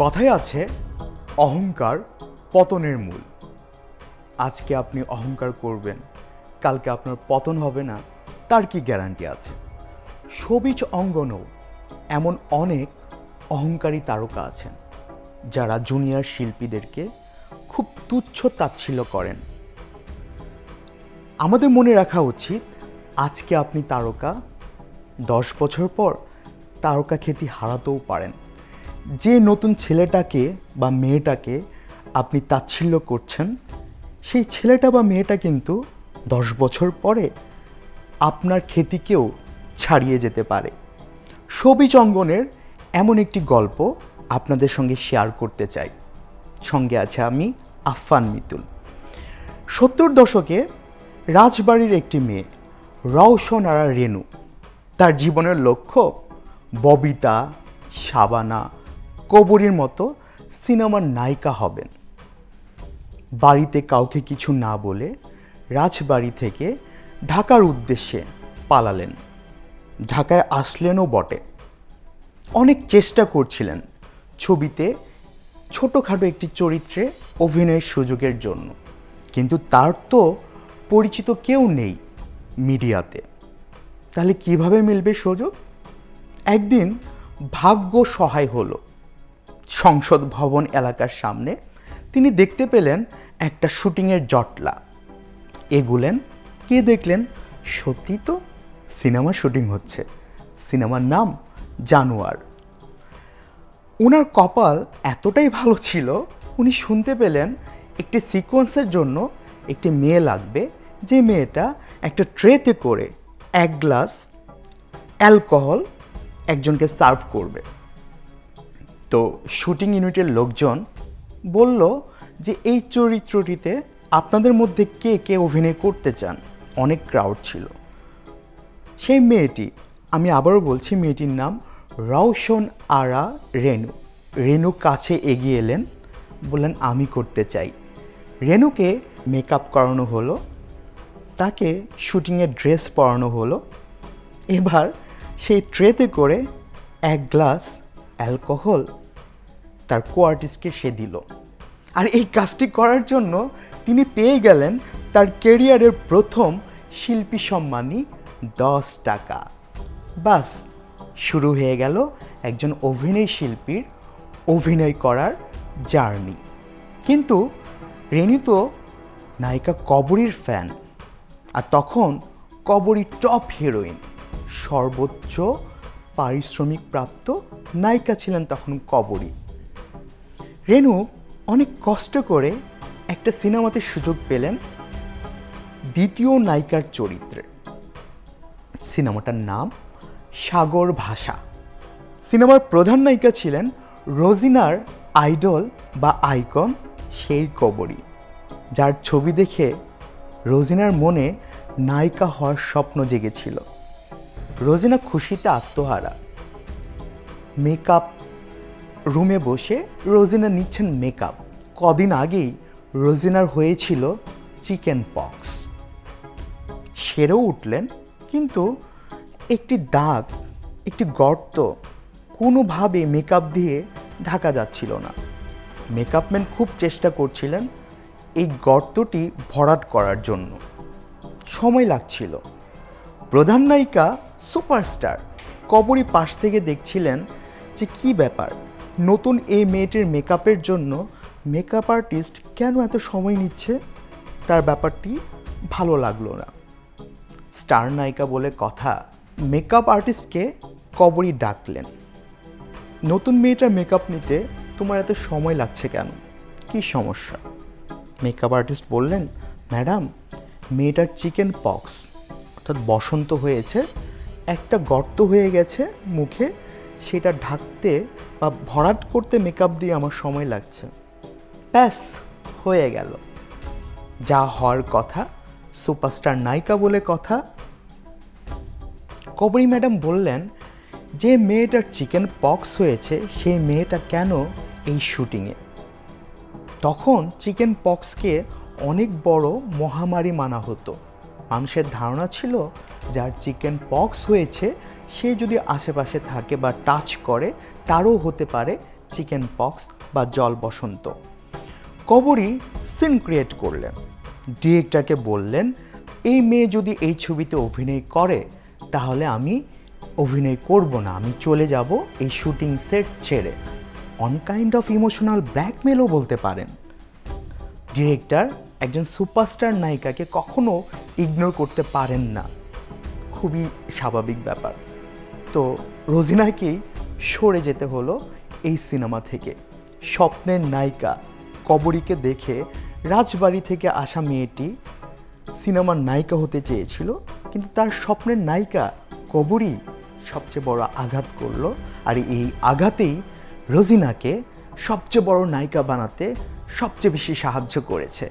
কথায় আছে অহংকার পতনের মূল। আজকে আপনি অহংকার করবেন, কালকে আপনার পতন হবে না তার কি গ্যারান্টি আছে? শোবিজ অঙ্গনেও এমন অনেক অহংকারী তারকা আছেন যারা জুনিয়র শিল্পীদেরকে খুব তুচ্ছ তাচ্ছিল্য করেন। আমাদের মনে রাখা উচিত, আজকে আপনি তারকা, 10 বছর পর তারকা খ্যাতি হারাতেও পারেন। যে নতুন ছেলেটাকে বা মেয়েটাকে আপনি তাচ্ছিল্য করছেন, সেই ছেলেটা বা মেয়েটা কিন্তু 10 বছর পরে আপনার খ্যাতিকেও ছাড়িয়ে যেতে পারে। শোবিজ অঙ্গনের এমন একটি গল্প আপনাদের সঙ্গে শেয়ার করতে চাই। সঙ্গে আছে আমি, আফফান মিতুল। 70 দশকে রাজবাড়ির একটি মেয়ে রওশন আরা রেনু, তার জীবনের লক্ষ্য ববিতা, শাবানা, কবরীর মতো সিনেমার নায়িকা হবেন। বাড়িতে কাউকে কিছু না বলে রাজবাড়ি থেকে ঢাকার উদ্দেশ্যে পালালেন। ঢাকায় আসলেনও বটে, অনেক চেষ্টা করছিলেন ছবিতে ছোটোখাটো একটি চরিত্রে অভিনয়ের সুযোগের জন্য, কিন্তু তার তো পরিচিত কেউ নেই মিডিয়াতে। তাহলে কিভাবে মিলবে সুযোগ? একদিন ভাগ্য সহায় হলো। সংসদ ভবন এলাকার সামনে তিনি দেখতে পেলেন একটা শুটিংয়ের জটলা। এগুলেন, কে দেখলেন, সত্যি তো সিনেমা শুটিং হচ্ছে। সিনেমার নাম জানোয়ার। ওনার কপাল এতটাই ভালো ছিল, উনি শুনতে পেলেন একটি সিকোয়েন্সের জন্য একটি মেয়ে লাগবে, যে মেয়েটা একটা ট্রেতে করে 1 গ্লাস অ্যালকোহল একজনকে সার্ভ করবে। তো শুটিং ইউনিটের লোকজন বলল যে এই চরিত্রটিতে আপনাদের মধ্যে কে কে অভিনয় করতে চান? অনেক ক্রাউড ছিল। সেই মেয়েটি, আমি আবারও বলছি, মেয়েটির নাম রওশন আরা রেনু। রেনু কাছে এগিয়ে এলেন, বললেন আমি করতে চাই। রেনুকে মেকআপ করানো হলো, তাকে শুটিংয়ের ড্রেস পরানো হলো। এবার সেই ট্রেতে করে 1 গ্লাস অ্যালকোহল তার কো-আর্টিস্টকে সে দিল। আর এই কাজটি করার জন্য তিনি পেয়ে গেলেন তার ক্যারিয়ারের প্রথম শিল্পী সম্মানী 10 টাকা। বাস, শুরু হয়ে গেল একজন অভিনয় শিল্পীর অভিনয় করার জার্নি। কিন্তু রেনু তো নায়িকা কবরীর ফ্যান, আর তখন কবরী টপ হিরোইন, সর্বোচ্চ পারিশ্রমিক প্রাপ্ত নায়িকা ছিলেন তখন কবরী। রেনু অনেক কষ্ট করে একটা সিনেমাতে সুযোগ পেলেন দ্বিতীয় নায়িকার চরিত্রে। সিনেমাটার নাম সাগর ভাষা। সিনেমার প্রধান নায়িকা ছিলেন রোজিনার আইডল বা আইকন সেই কবরী, যার ছবি দেখে রোজিনার মনে নায়িকা হওয়ার স্বপ্ন জেগেছিল। রোজিনা খুশিতে আত্মহারা। মেকআপ রুমে বসে রোজিনা নিচ্ছেন মেকআপ। কদিন আগেই রোজিনার হয়েছিল চিকেন পক্স। সেরেও উঠলেন, কিন্তু একটি দাগ, একটি গর্ত কোনোভাবে মেকআপ দিয়ে ঢাকা যাচ্ছিল না। মেকআপম্যান খুব চেষ্টা করছিলেন এই গর্তটি ভরাট করার জন্য, সময় লাগছিল। প্রধান নায়িকা সুপারস্টার কবরী পাশ থেকে দেখছিলেন যে কী ব্যাপার, নতুন এই মেয়েটির মেকআপের জন্য মেকআপ আর্টিস্ট কেন এত সময় নিচ্ছে। তার ব্যাপারটি ভালো লাগলো না। স্টার নায়িকা বলে কথা, মেকআপ আর্টিস্টকে কবরী ডাকলেন। নতুন মেয়েটার মেকআপ নিতে তোমার এত সময় লাগছে কেন, কী সমস্যা? মেকআপ আর্টিস্ট বললেন, ম্যাডাম, মেয়েটার চিকেন পক্স অর্থাৎ বসন্ত হয়েছে, একটা গর্ত হয়ে গেছে মুখে, সেটা ঢাকতে বা ভরাট করতে মেকআপ দিয়ে আমার সময় লাগছে। ব্যাস, হয়ে গেল। যা হওয়ার কথা, সুপারস্টার নায়িকা বলে কথা। কবরী ম্যাডাম বললেন, যে মেয়েটার চিকেন পক্স হয়েছে সেই মেয়েটা কেন এই শুটিংয়ে? তখন চিকেন পক্সকে অনেক বড় মহামারী মানা হতো। মানুষের ধারণা ছিল যার চিকেন পক্স হয়েছে সে যদি আশেপাশে থাকে বা টাচ করে তারও হতে পারে চিকেন পক্স বা জল বসন্ত। কবরী সিন ক্রিয়েট করলেন, ডিরেক্টরকে বললেন এই মেয়ে যদি এই ছবিতে অভিনয় করে তাহলে আমি অভিনয় করব না, আমি চলে যাব এই শুটিং সেট ছেড়ে। অন কাইন্ড অফ ইমোশনাল ব্ল্যাকমেলও বলতে পারেন। ডিরেক্টর একজন সুপারস্টার নায়িকাকে কখনো ইগনোর করতে পারেন না, খুবই স্বাভাবিক ব্যাপার। তো রোজিনাকেই সরে যেতে হলো এই সিনেমা থেকে। স্বপ্নের নায়িকা কবরীকে দেখে রাজবাড়ি থেকে আসা মেয়েটি সিনেমার নায়িকা হতে চেয়েছিল, কিন্তু তার স্বপ্নের নায়িকা কবরী সবচেয়ে বড় আঘাত করলো। আর এই আঘাতেই রোজিনাকে সবচেয়ে বড় নায়িকা বানাতে সবচেয়ে বেশি সাহায্য করেছে।